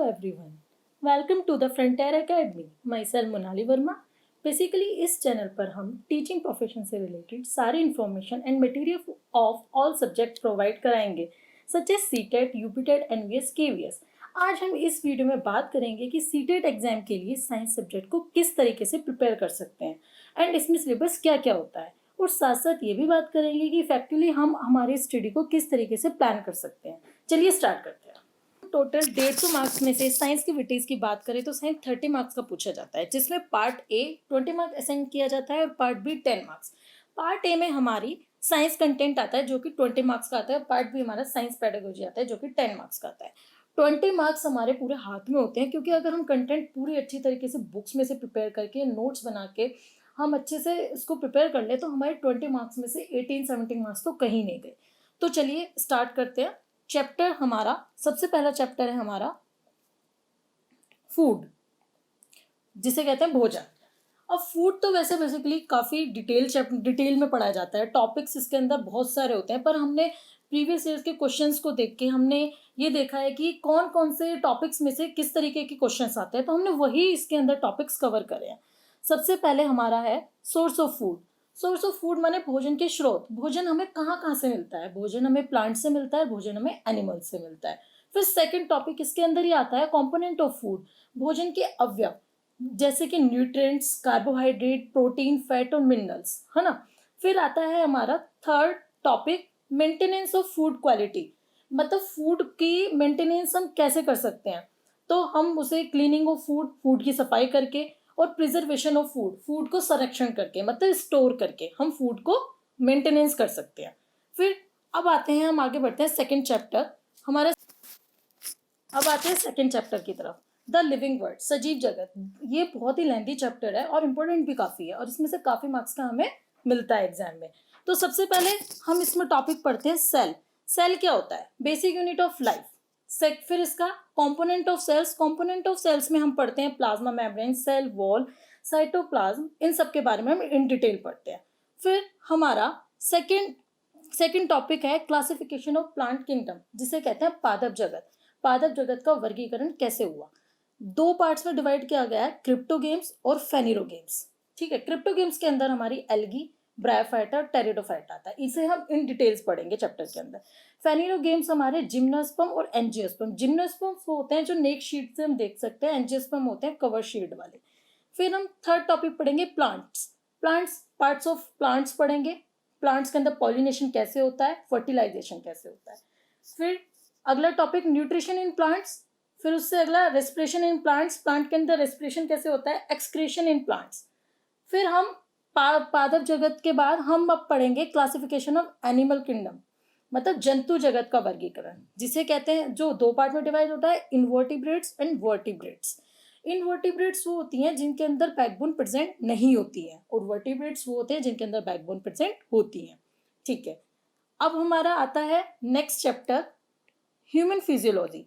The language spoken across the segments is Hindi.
everyone. Welcome to the Frontier Academy. Myself Monali Verma. Basically इस चैनल पर हम टीचिंग प्रोफेशन से रिलेटेड सारी information and material of all subject provide कराएंगे such as CTET, UPTET, NVS, KVS. आज हम इस वीडियो में बात करेंगे कि सीटेट एग्जाम के लिए साइंस सब्जेक्ट को किस तरीके से प्रिपेयर कर सकते हैं एंड इसमें सिलेबस क्या क्या होता है, और साथ साथ ये भी बात करेंगे कि इफेक्टिवली हम हमारी स्टडी को किस तरीके से प्लान कर सकते हैं. चलिए स्टार्ट करते हैं. टोटल 150 मार्क्स में से साइंस की विटीज की बात करें तो साइंस 30 मार्क्स का पूछा जाता है, जिसमें पार्ट ए 20 मार्क्स असाइन किया जाता है और part B 10 marks. Part A में हमारी साइंस कंटेंट आता है जो कि 20 मार्क्स का आता है. पार्ट बी हमारा साइंस पेडागोजी आता है जो कि 10 मार्क्स का आता है. 20 मार्क्स हमारे पूरे हाथ में होते हैं, क्योंकि अगर हम कंटेंट पूरी अच्छी तरीके से बुक्स में से प्रिपेयर करके नोट्स बना के हम अच्छे से इसको प्रिपेयर कर ले तो हमारे 20 मार्क्स में से 18-17 मार्क्स तो कहीं नहीं गए. तो चलिए स्टार्ट करते हैं. चैप्टर हमारा सबसे पहला चैप्टर है हमारा फूड, जिसे कहते हैं भोजन. अब फूड तो वैसे बेसिकली काफ़ी डिटेल में पढ़ाया जाता है. टॉपिक्स इसके अंदर बहुत सारे होते हैं, पर हमने प्रीवियस ईयर्स के क्वेश्चंस को देख के हमने ये देखा है कि कौन कौन से टॉपिक्स में से किस तरीके के क्वेश्चंस आते हैं, तो हमने वही इसके अंदर टॉपिक्स कवर करे हैं. सबसे पहले हमारा है source of food. Source of food माने भोजन के स्रोत. भोजन हमें कहाँ कहाँ से मिलता है. भोजन हमें प्लांट से मिलता है, भोजन हमें एनिमल से मिलता है. फिर सेकंड टॉपिक इसके अंदर ही आता है कंपोनेंट ऑफ फूड. भोजन के अवयव जैसे कि न्यूट्रिएंट्स, कार्बोहाइड्रेट, प्रोटीन, फैट और मिनरल्स, है ना. फिर आता है हमारा third topic maintenance of food quality. मतलब फूड की मेंटेनेंस हम कैसे कर सकते हैं, तो हम उसे क्लीनिंग ऑफ फूड, फूड की सफाई करके, और प्रिजर्वेशन ऑफ फूड, फूड को संरक्षण करके मतलब स्टोर करके हम फूड को मेंटेनेंस कर सकते हैं. फिर अब आते हैं, हम आगे बढ़ते हैं सेकंड चैप्टर हमारे. अब आते हैं सेकंड चैप्टर की तरफ, द लिविंग वर्ल्ड, सजीव जगत. ये बहुत ही लेंथी चैप्टर है और इम्पोर्टेंट भी काफ़ी है, और इसमें से काफ़ी मार्क्स का हमें मिलता है एग्जाम में. तो सबसे पहले हम इसमें टॉपिक पढ़ते हैं सेल. सेल क्या होता है? Basic unit of life. फिर इसका component of cells. Component of cells में हम पढ़ते हैं plasma membrane, cell wall, cytoplasm. इन सब के बारे में हम इन डिटेल पढ़ते हैं. फिर हमारा सेकंड टॉपिक है क्लासिफिकेशन ऑफ प्लांट किंगडम, जिसे कहते हैं पादप जगत. पादप जगत का वर्गीकरण कैसे हुआ? दो पार्ट्स में डिवाइड किया गया है, क्रिप्टोगेम्स और फेनिरोगेम्स. ठीक है. क्रिप्टोगेम्स के अंदर हमारी एल्गी, ब्रायोफाइटा, टेरिडोफाइटा आता है. इसे हम इन डिटेल्स पढ़ेंगे चैप्टर के अंदर. फेनिरोगेम्स हमारे जिम्नोस्पर्म और एंजियोस्पर्म. जिम्नोस्पर्म्स वो होते हैं जो नेक शीट से हम देख सकते हैं, एंजियोस्पर्म होते हैं कवर शीट वाले. फिर हम थर्ड टॉपिक पढ़ेंगे प्लांट्स. पार्ट्स ऑफ प्लांट्स पढ़ेंगे. प्लांट्स के अंदर पॉलिनेशन कैसे होता है, फर्टिलाइजेशन कैसे होता है. फिर अगला टॉपिक न्यूट्रिशन इन प्लांट्स. फिर उससे अगला रेस्पिरेशन इन प्लांट्स. प्लांट के अंदर रेस्पिरेशन कैसे होता है, एक्सक्रीशन इन प्लांट्स. फिर हम पादप जगत के बाद हम अब पढ़ेंगे क्लासिफिकेशन ऑफ एनिमल किंगडम, मतलब जंतु जगत का वर्गीकरण, जिसे कहते हैं, जो दो पार्ट में डिवाइड होता है, इनवर्टिब्रेट्स एंड वर्टिब्रेट्स. इनवर्टिब्रेट्स वो होती हैं जिनके अंदर बैकबोन प्रेजेंट नहीं होती है, और वर्टिब्रेट्स वो होते हैं जिनके अंदर बैकबोन प्रेजेंट होती है. ठीक है. अब हमारा आता है नेक्स्ट चैप्टर ह्यूमन फिजियोलॉजी,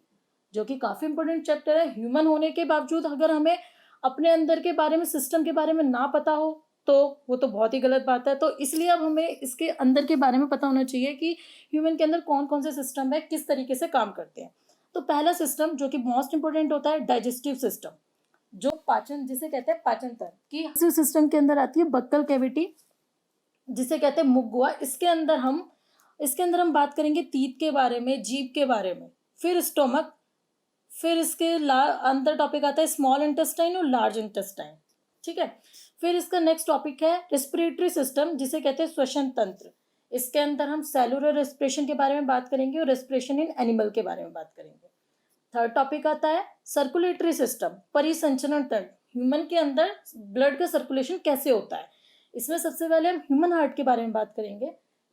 जो कि काफ़ी इंपॉर्टेंट चैप्टर है. ह्यूमन होने के बावजूद अगर हमें अपने अंदर के बारे में, सिस्टम के बारे में ना पता हो तो वो तो बहुत ही गलत बात है. तो इसलिए अब हमें इसके अंदर के बारे में पता होना चाहिए कि ह्यूमन के अंदर कौन कौन से सिस्टम है, किस तरीके से काम करते हैं. तो पहला सिस्टम जो कि मोस्ट इंपॉर्टेंट होता है, डाइजेस्टिव सिस्टम, जो पाचन, जिसे कहते हैं पाचन तंत्र की सिस्टम के अंदर आती है बक्कल कैविटी, जिसे कहते हैं मुख. इसके अंदर हम बात करेंगे तीत के बारे में, जीभ के बारे में. फिर स्टोमक. फिर इसके अंदर टॉपिक आता है स्मॉल इंटेस्टाइन और लार्ज इंटेस्टाइन. ठीक है. फिर इसका नेक्स्ट टॉपिक है रेस्पिरेटरी सिस्टम, जिसे कहते हैं श्वसन तंत्र. इसके अंदर हम सेलुलर रेस्पिरेशन के बारे में बात करेंगे और रेस्पिरेशन इन एनिमल के बारे में बात करेंगे. थर्ड टॉपिक आता है सर्कुलेटरी सिस्टम, परिसंचरण तंत्र. ह्यूमन के अंदर ब्लड का सर्कुलेशन कैसे होता है, इसमें सबसे पहले हम ह्यूमन हार्ट के बारे में बात करेंगे.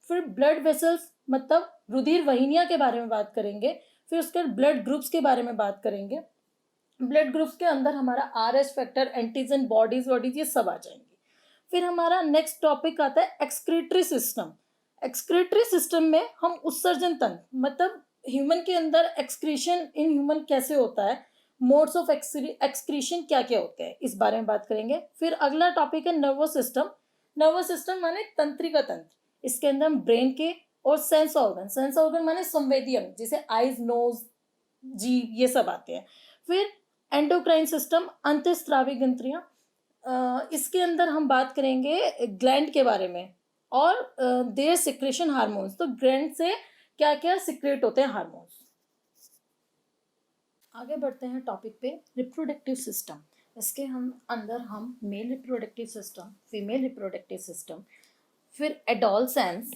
फिर ब्लड वेसल्स मतलब रुधिर वाहिनियां के बारे में बात करेंगे. फिर उसके ब्लड ग्रुप्स के बारे में बात करेंगे. ब्लड ग्रुप्स के अंदर हमारा आरएच फैक्टर, एंटीजन, बॉडीज ये सब आ जाएंगे. फिर हमारा नेक्स्ट टॉपिक आता है एक्सक्रीटरी सिस्टम. एक्सक्रीटरी सिस्टम में हम उत्सर्जन तंत्र, मतलब ह्यूमन के अंदर एक्सक्रीशन इन ह्यूमन कैसे होता है, मोड्स ऑफ एक्सक्रीशन क्या क्या होते हैं, इस बारे में बात करेंगे. फिर अगला टॉपिक है नर्वस सिस्टम. नर्वस सिस्टम माने तंत्रिका तंत्र. इसके अंदर हम ब्रेन के और सेंस ऑर्गन माने संवेदी अंग, जैसे आईज, नोज, जीभ, ये सब आते हैं. फिर एंडोक्राइन सिस्टम, अंतःस्रावी ग्रंथियाँ, इसके अंदर हम बात करेंगे ग्लैंड के बारे में और देयर सिक्रेशन हार्मोन्स। तो ग्लैंड से क्या क्या सिक्रेट होते हैं हार्मोन्स। आगे बढ़ते हैं टॉपिक पे, रिप्रोडक्टिव सिस्टम। इसके अंदर हम male reproductive system, female reproductive system, फिर एडोलसेंस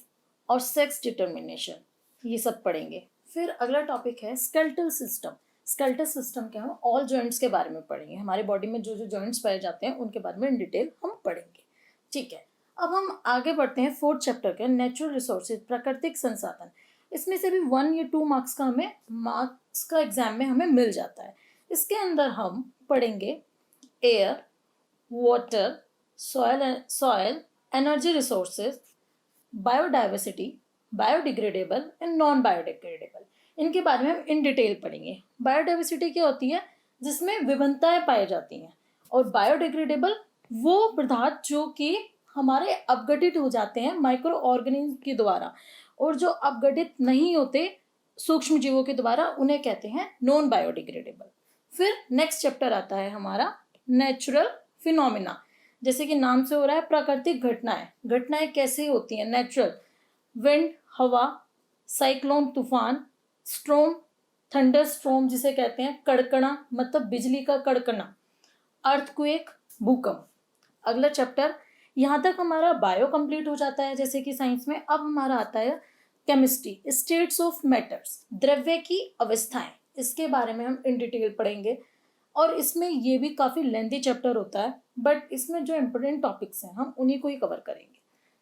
और सेक्स डिटर्मिनेशन, ये सब पढ़ेंगे। फिर अगला टॉपिक है स्केलेटल सिस्टम। स्केलेटल सिस्टम क्या है, ऑल जॉइंट्स के बारे में पढ़ेंगे, हमारे बॉडी में जो जो जॉइंट्स पाए जाते हैं उनके बारे में इन डिटेल हम पढ़ेंगे। ठीक है, अब हम आगे बढ़ते हैं फोर्थ चैप्टर के, नेचुरल रिसोर्सेज, प्राकृतिक संसाधन। इसमें से भी 1 या 2 मार्क्स का एग्जाम में हमें मिल जाता है। इसके अंदर हम पढ़ेंगे air, water, soil, energy resources, biodiversity, biodegradable and non biodegradable, इनके बारे में हम इन डिटेल पढ़ेंगे। बायोडाइवर्सिटी क्या होती है, जिसमें विभिन्नताएं पाई जाती हैं, और बायोडिग्रेडेबल वो पदार्थ जो कि हमारे अपघटित हो जाते हैं माइक्रो ऑर्गेनिज्म के द्वारा, और जो अपघटित नहीं होते सूक्ष्म जीवों के द्वारा उन्हें कहते हैं नॉन बायोडिग्रेडेबल। फिर नेक्स्ट चैप्टर आता है हमारा नेचुरल फिनोमिना। जैसे कि नाम से हो रहा है, प्राकृतिक घटनाएं। घटनाएं कैसे होती हैं, नेचुरल, विंड, हवा, साइक्लोन, तूफान, स्ट्रोम, थंडर स्ट्रोम जिसे कहते हैं, कड़कना मतलब बिजली का कड़कना, अर्थक्वेक, भूकंप। अगला चैप्टर, यहाँ तक हमारा बायो कंप्लीट हो जाता है जैसे कि साइंस में। अब हमारा आता है केमिस्ट्री, स्टेट्स ऑफ मैटर्स, द्रव्य की अवस्थाएं, इसके बारे में हम इन डिटेल पढ़ेंगे। और इसमें ये भी काफ़ी लेंथी चैप्टर होता है, बट इसमें जो इम्पोर्टेंट टॉपिक्स हैं हम उन्हीं को ही कवर करेंगे।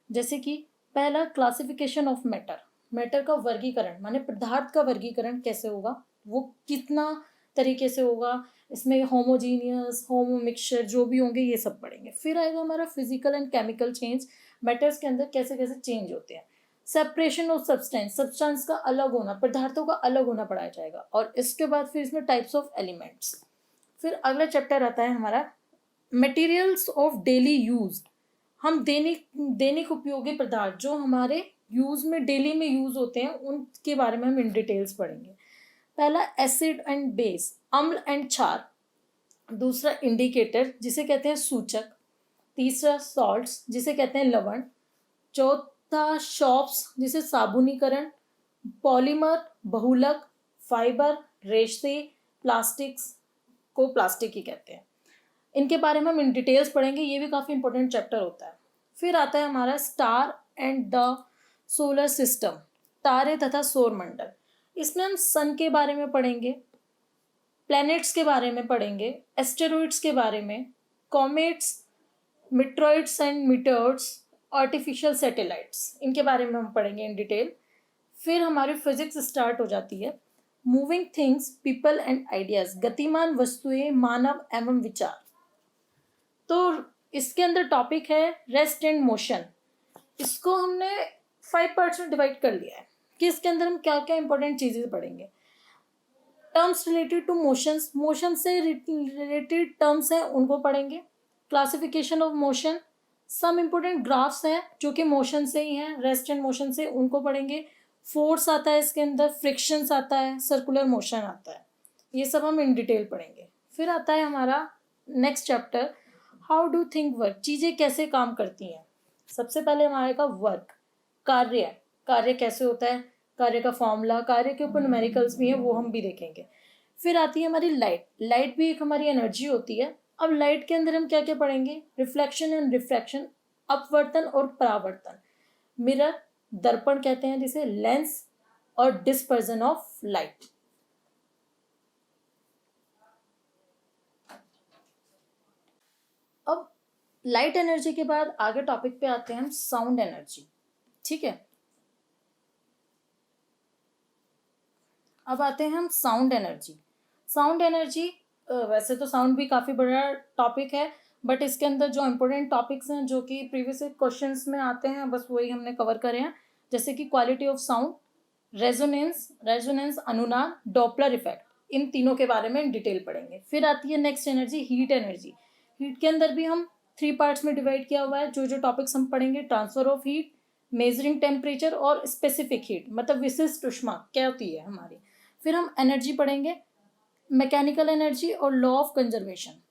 जैसे कि पहला, क्लासिफिकेशन ऑफ मैटर। मैटर का वर्गीकरण, माने पदार्थ का वर्गीकरण कैसे होगा, वो कितना तरीके से होगा, इसमें होमोजीनियस, होमो मिक्सचर जो भी होंगे ये सब पढ़ेंगे। फिर आएगा हमारा physical and chemical change, matters के अंदर कैसे कैसे चेंज होते हैं। सेपरेशन ऑफ सब्सटेंस, सब्सटेंस का अलग होना, पदार्थों का अलग होना पढ़ाया जाएगा। और इसके बाद फिर इसमें टाइप्स ऑफ एलिमेंट्स। फिर अगला चैप्टर आता है हमारा मटेरियल्स ऑफ डेली यूज। हम दैनिक उपयोगी पदार्थ जो हमारे यूज में डेली में यूज होते हैं उनके बारे में हम इन डिटेल्स पढ़ेंगे। पहला, एसिड एंड बेस, अम्ल एंड क्षार। दूसरा, इंडिकेटर जिसे कहते हैं सूचक। तीसरा, सॉल्ट्स जिसे कहते हैं लवण। चौथा, शॉप्स जिसे साबुनीकरण। पॉलीमर, बहुलक, फाइबर, रेशे, प्लास्टिक्स को प्लास्टिक ही कहते हैं। इनके बारे में हम इन डिटेल्स पढ़ेंगे, ये भी काफ़ी इंपॉर्टेंट चैप्टर होता है। फिर आता है हमारा star and the solar system, तारे तथा सौर मंडल। इसमें हम सन के बारे में पढ़ेंगे, प्लैनेट्स के बारे में पढ़ेंगे, एस्टेरॉइड्स के बारे में, comets, meteoroids and meteors, artificial satellites, इनके बारे में हम पढ़ेंगे इन डिटेल। फिर हमारी फिजिक्स स्टार्ट हो जाती है, moving things, people and ideas, गतिमान वस्तुएं, मानव एवं विचार। तो इसके अंदर टॉपिक है रेस्ट एंड मोशन। इसको हमने 5 पार्ट्स में डिवाइड कर लिया है कि इसके अंदर हम क्या क्या इंपॉर्टेंट चीजें पढ़ेंगे। Terms related to motions, motion से रिलेटेड टर्म्स हैं उनको पढ़ेंगे। Classification of motion, some important graphs हैं जो कि मोशन से ही हैं, रेस्ट एंड मोशन से, उनको पढ़ेंगे। फोर्स आता है इसके अंदर, फ्रिक्शंस आता है, सर्कुलर मोशन आता है, ये सब हम इन डिटेल पढ़ेंगे। फिर आता है हमारा next chapter, how do think work, चीज़ें कैसे काम करती हैं। सबसे पहले हमारे का वर्क, कार्य, कार्य कैसे होता है, कार्य का फॉर्मूला, कार्य के ऊपर न्यूमेरिकल्स भी हैं वो हम भी देखेंगे। फिर आती है हमारी लाइट, लाइट भी एक हमारी एनर्जी होती है। अब लाइट के अंदर हम क्या क्या पढ़ेंगे, रिफ्लेक्शन एंड रिफ्रैक्शन, अपवर्तन और परावर्तन, मिरर, दर्पण कहते हैं जिसे, लेंस, और डिस्पर्जन ऑफ लाइट। अब लाइट एनर्जी के बाद आगे टॉपिक पे आते हैं हम साउंड एनर्जी। ठीक है, अब आते हैं हम साउंड एनर्जी। साउंड एनर्जी, वैसे तो साउंड भी काफ़ी बड़ा टॉपिक है, बट इसके अंदर जो इम्पोर्टेंट टॉपिक्स हैं जो कि प्रीवियस क्वेश्चंस में आते हैं बस वही हमने कवर करे हैं। जैसे कि क्वालिटी ऑफ साउंड, रेजोनेंस, अनुनाद, डॉपलर इफेक्ट, इन तीनों के बारे में डिटेल पढ़ेंगे। फिर आती है next energy, heat energy. Heat के अंदर भी हम 3 पार्ट्स में डिवाइड किया हुआ है। जो जो टॉपिक्स हम पढ़ेंगे, transfer of heat, measuring temperature, और स्पेसिफिक हीट मतलब विशिष्ट ऊष्मा क्या होती है हमारी। फिर हम एनर्जी पढ़ेंगे, मैकेनिकल एनर्जी और लॉ ऑफ कंजर्वेशन।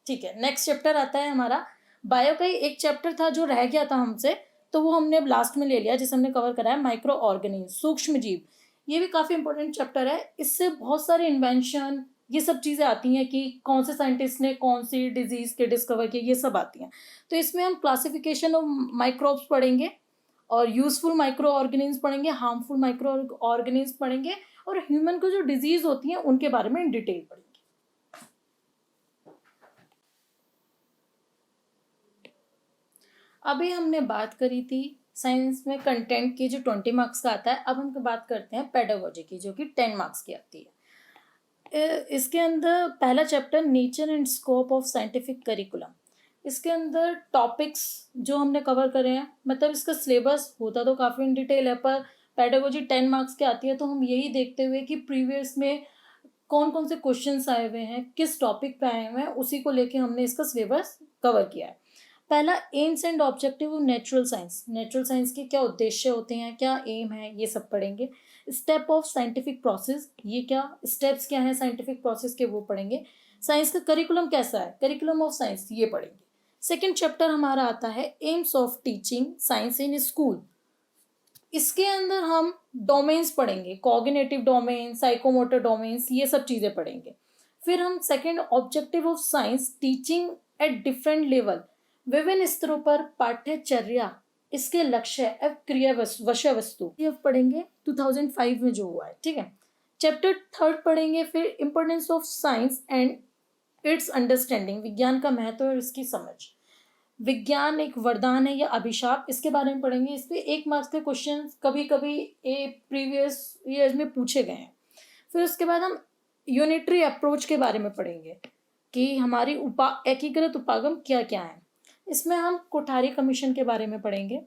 ठीक है, नेक्स्ट चैप्टर आता है हमारा बायो का ही एक चैप्टर था जो रह गया था हमसे, तो वो हमने अब लास्ट में ले लिया, जिसे हमने कवर करा है माइक्रो ऑर्गेनिज्म, सूक्ष्म जीव। ये भी काफ़ी इंपॉर्टेंट चैप्टर है, इससे बहुत सारे इन्वेंशन ये सब चीज़ें आती हैं कि कौन से साइंटिस्ट ने कौन सी डिजीज़ के डिस्कवर किए, ये सब आती हैं। तो इसमें हम क्लासिफिकेशन ऑफ माइक्रोब्स पढ़ेंगे और यूजफुल माइक्रो ऑर्गेनिज्म पढ़ेंगे, हार्मफुल माइक्रो ऑर्गेनिज्म पढ़ेंगे और ह्यूमन को जो डिजीज होती हैं उनके बारे में इन डिटेल पढ़ेंगे। अभी हमने बात करी थी साइंस में कंटेंट की जो 20 मार्क्स का आता है, अब हम बात करते हैं पेडागोजी की जो कि 10 मार्क्स की आती है। इसके अंदर पहला chapter nature and scope of scientific curriculum. इसके अंदर टॉपिक्स जो हमने कवर करे हैं, मतलब इसका सिलेबस होता तो काफ़ी इन डिटेल है, पर पेडागोजी 10 मार्क्स की आती है, तो हम यही देखते हुए कि प्रीवियस में कौन कौन से क्वेश्चंस आए हुए हैं, किस टॉपिक पे आए हुए हैं, उसी को लेके हमने इसका सिलेबस कवर किया है। पहला AIIMS and objective of natural science. Natural science के क्या उद्देश्य होते हैं, क्या एम है, ये सब पढ़ेंगे। स्टेप ऑफ साइंटिफिक प्रोसेस, ये क्या स्टेप्स क्या हैं साइंटिफिक प्रोसेस के, वो पढ़ेंगे। साइंस का करिकुलम कैसा है, करिकुलम ऑफ साइंस, ये पढ़ेंगे। सेकेंड चैप्टर हमारा आता है AIIMS of teaching science in school. इसके अंदर हम डोमेन्स पढ़ेंगे, कॉग्निटिव डोमेन, साइकोमोटर डोमेन्स, ये सब चीज़ें पढ़ेंगे। फिर हम second objective of science teaching at different level, विभिन्न स्तरों पर पाठ्यचर्या, इसके लक्ष्य एवं क्रिया विषय वस्तु, ये पढ़ेंगे 2005 में जो हुआ है। ठीक है, चैप्टर थर्ड पढ़ेंगे फिर importance of science and it's understanding, विज्ञान का महत्व और इसकी समझ। विज्ञान एक वरदान है या अभिशाप, इसके बारे में पढ़ेंगे। इस पे 1 मार्क्स के क्वेश्चन कभी कभी प्रीवियस ईयर्स में पूछे गए हैं। फिर उसके बाद हम यूनिटरी अप्रोच के बारे में पढ़ेंगे कि हमारी एकीकृत उपागम क्या क्या है। इसमें हम कोठारी कमीशन के बारे में पढ़ेंगे।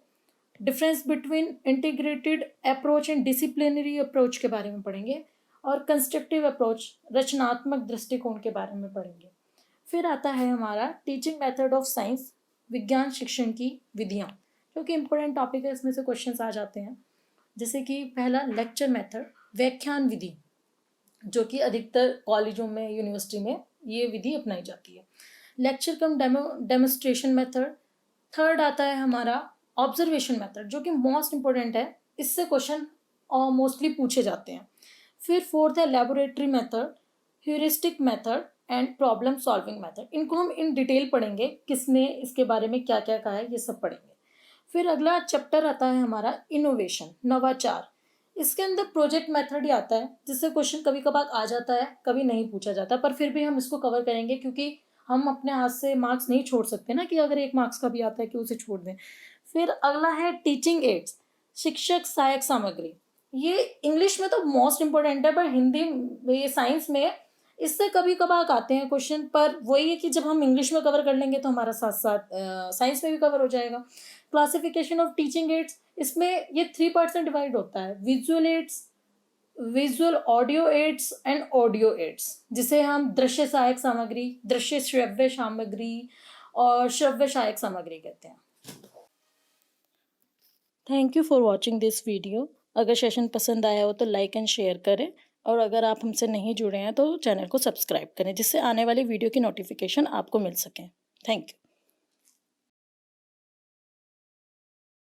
Difference between integrated approach and disciplinary approach के बारे में पढ़ेंगे और कंस्ट्रक्टिव अप्रोच, रचनात्मक दृष्टिकोण के बारे में पढ़ेंगे। फिर आता है हमारा टीचिंग मेथड ऑफ साइंस, विज्ञान शिक्षण की विधियाँ, जो कि इम्पोर्टेंट टॉपिक है, इसमें से क्वेश्चंस आ जाते हैं। जैसे कि पहला लेक्चर मेथड, व्याख्यान विधि, जो कि अधिकतर कॉलेजों में, यूनिवर्सिटी में ये विधि अपनाई जाती है। लेक्चर कम डेमोस्ट्रेशन मेथड। थर्ड आता है हमारा ऑब्जर्वेशन मेथड, जो कि मोस्ट इंपॉर्टेंट है, इससे क्वेश्चन मोस्टली पूछे जाते हैं। फिर फोर्थ है laboratory method, heuristic method and problem solving method. इनको हम इन डिटेल पढ़ेंगे, किसने इसके बारे में क्या क्या कहा है, ये सब पढ़ेंगे। फिर अगला चैप्टर आता है हमारा इनोवेशन, नवाचार। इसके अंदर प्रोजेक्ट मेथड ही आता है, जिससे क्वेश्चन कभी कभार आ जाता है, कभी नहीं पूछा जाता, पर फिर भी हम इसको कवर करेंगे, क्योंकि हम अपने हाथ से मार्क्स नहीं छोड़ सकते ना, कि अगर 1 मार्क्स का भी आता है कि उसे छोड़ दें। फिर अगला है टीचिंग एड्स, शिक्षक सहायक सामग्री। ये इंग्लिश में तो मोस्ट इंपॉर्टेंट है, पर हिंदी में, साइंस में इससे कभी कभार आते हैं क्वेश्चन, पर वही है कि जब हम इंग्लिश में कवर कर लेंगे तो हमारा साथ साथ साइंस में भी कवर हो जाएगा। क्लासिफिकेशन ऑफ टीचिंग एड्स, इसमें ये 3 पार्ट्स में डिवाइड होता है, visual aids, visual audio aids and audio aids, जिसे हम दृश्य सहायक सामग्री, दृश्य श्रव्य सामग्री और श्रव्य सहायक सामग्री कहते हैं। Thank you for watching this video. अगर सेशन पसंद आया हो तो लाइक एंड शेयर करें, और अगर आप हमसे नहीं जुड़े हैं तो चैनल को सब्सक्राइब करें, जिससे आने वाली वीडियो की नोटिफिकेशन आपको मिल सके। Thank you.